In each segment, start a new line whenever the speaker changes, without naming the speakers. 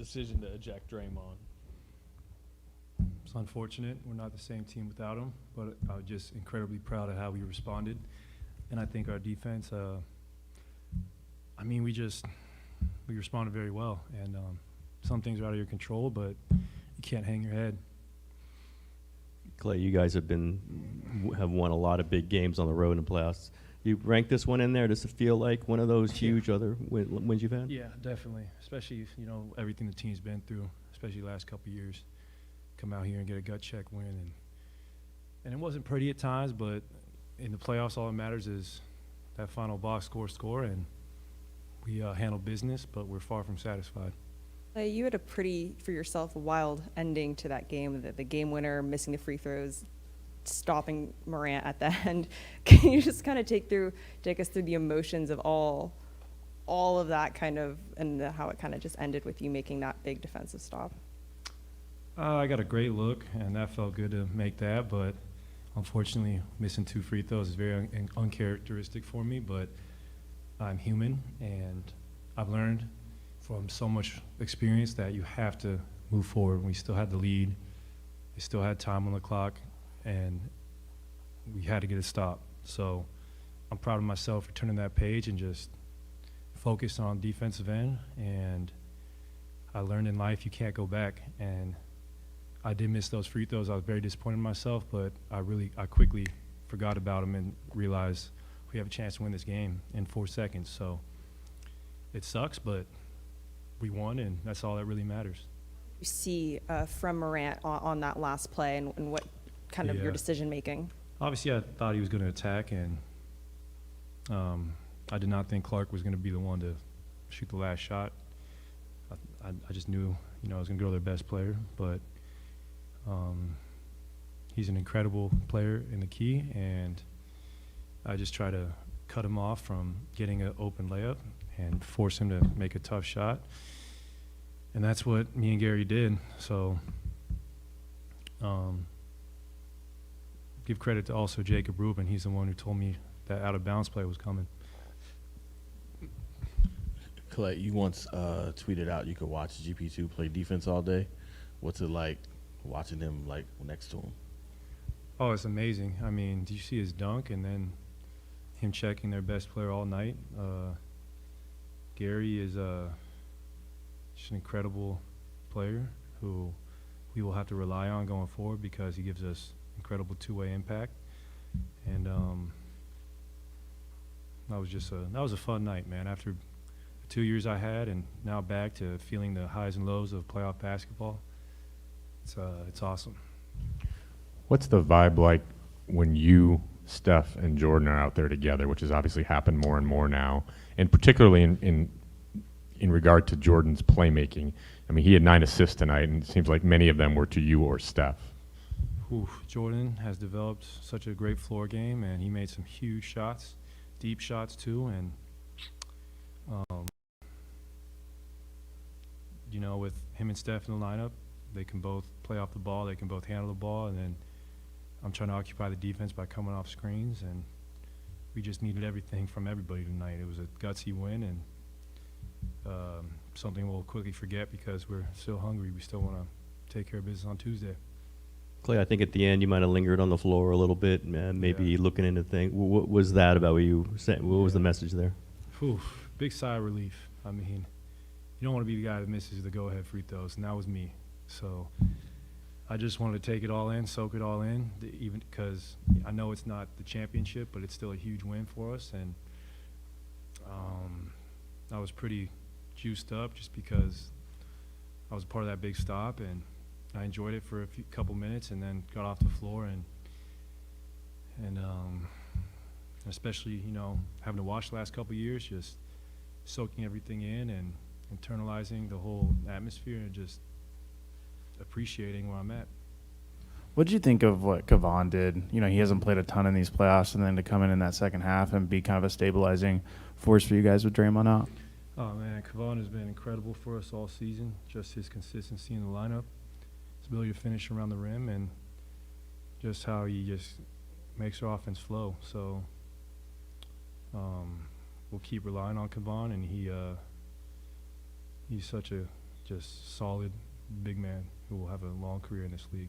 decision to eject Draymond?
It's unfortunate. We're not the same team without him, but I was just incredibly proud of how we responded. And I think our defense, we responded very well. And some things are out of your control, but you can't hang your head.
Klay, you guys have won a lot of big games on the road in the playoffs. You rank this one in there? Does it feel like one of those huge other wins you've had?
Yeah, definitely. Especially, everything the team's been through, especially the last couple of years. Come out here and get a gut check win. And it wasn't pretty at times, but in the playoffs, all that matters is that final box score, and we handled business, but we're far from satisfied.
You had for yourself, a wild ending to that game, the game winner, missing the free throws, stopping Morant at the end. Can you just kind of take us through the emotions of all of that and how it kind of just ended with you making that big defensive stop?
I got a great look, and that felt good to make that, but unfortunately, missing 2 free throws is very uncharacteristic for me, but I'm human, and I've learned from so much experience that you have to move forward. We still had the lead. We still had time on the clock, and we had to get a stop. So I'm proud of myself for turning that page and just focused on defensive end. And I learned in life you can't go back. And I did miss those free throws. I was very disappointed in myself, but I quickly forgot about them and realized we have a chance to win this game in 4 seconds. So it sucks, but we won, and that's all that really matters.
You see from Morant on that last play and what kind of your decision making? Obviously,
I thought he was going to attack, and I did not think Clark was going to be the one to shoot the last shot. I just knew, I was going to go to their best player, but he's an incredible player in the key, and I just try to cut him off from getting an open layup and force him to make a tough shot. And that's what me and Gary did. So give credit to also Jacob Rubin. He's the one who told me that out-of-bounds play was coming.
Klay, you once tweeted out you could watch GP2 play defense all day. What's it like watching him next to him?
Oh, it's amazing. I mean, do you see his dunk and then him checking their best player all night? Gary is just an incredible player who we will have to rely on going forward because he gives us incredible two-way impact. And that was a fun night, man. After the 2 years I had and now back to feeling the highs and lows of playoff basketball, it's awesome.
What's the vibe like when you, Steph, and Jordan are out there together, which has obviously happened more and more now, and particularly in regard to Jordan's playmaking? I mean, he had 9 assists tonight, and it seems like many of them were to you or Steph.
Jordan has developed such a great floor game, and he made some huge shots, deep shots too, and with him and Steph in the lineup, they can both play off the ball, they can both handle the ball, and then I'm trying to occupy the defense by coming off screens, and we just needed everything from everybody tonight. It was a gutsy win, and something we'll quickly forget because we're still hungry. We still want to take care of business on Tuesday.
Klay, I think at the end you might have lingered on the floor a little bit, maybe looking into things. What was that about? What you said? What was the message there?
Big sigh of relief. I mean, you don't want to be the guy that misses the go-ahead free throws, and that was me. So I just wanted to take it all in, soak it all in, even because I know it's not the championship, but it's still a huge win for us. And I was pretty juiced up just because I was part of that big stop, and I enjoyed it for a couple minutes and then got off the floor and especially, having to watch the last couple of years, just soaking everything in and internalizing the whole atmosphere and just appreciating where I'm at.
What did you think of what Kevon did? He hasn't played a ton in these playoffs, and then to come in that second half and be kind of a stabilizing force for you guys with Draymond out.
Oh, man, Kevon has been incredible for us all season, just his consistency in the lineup, his ability to finish around the rim, and just how he just makes our offense flow. So we'll keep relying on Kevon, and he's such a just solid big man who will have a long career in this league.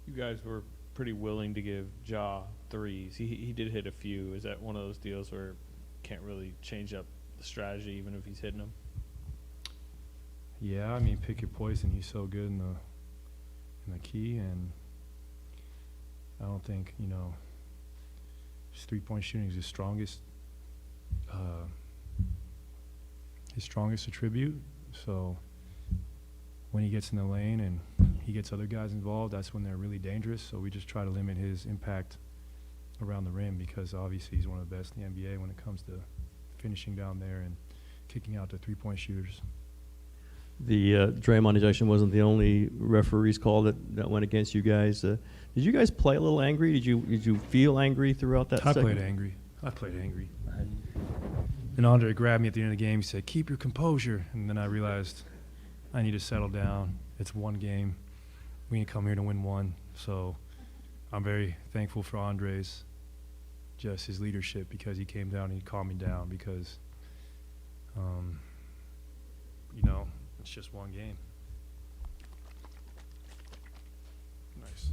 You guys were pretty willing to give Ja threes. He did hit a few. Is that one of those deals where can't really change up the strategy even if he's hitting them?
Yeah, I mean, pick your poison. He's so good in the key, and I don't think, you know, his three-point shooting is his strongest attribute. So when he gets in the lane and he gets other guys involved, that's when they're really dangerous. So we just try to limit his impact around the rim, because obviously he's one of the best in the NBA when it comes to finishing down there and kicking out the three-point shooters.
The Draymond ejection wasn't the only referee's call that went against you guys. Did you guys play a little angry? Did you feel angry throughout that
I
second?
played angry. And Andre grabbed me at the end of the game. He said, "Keep your composure." And then I realized I need to settle down. It's one game. We ain't come here to win one. So I'm very thankful for Andre's, just his leadership, because he came down and he calmed me down, because, you know, it's just one game. Nice.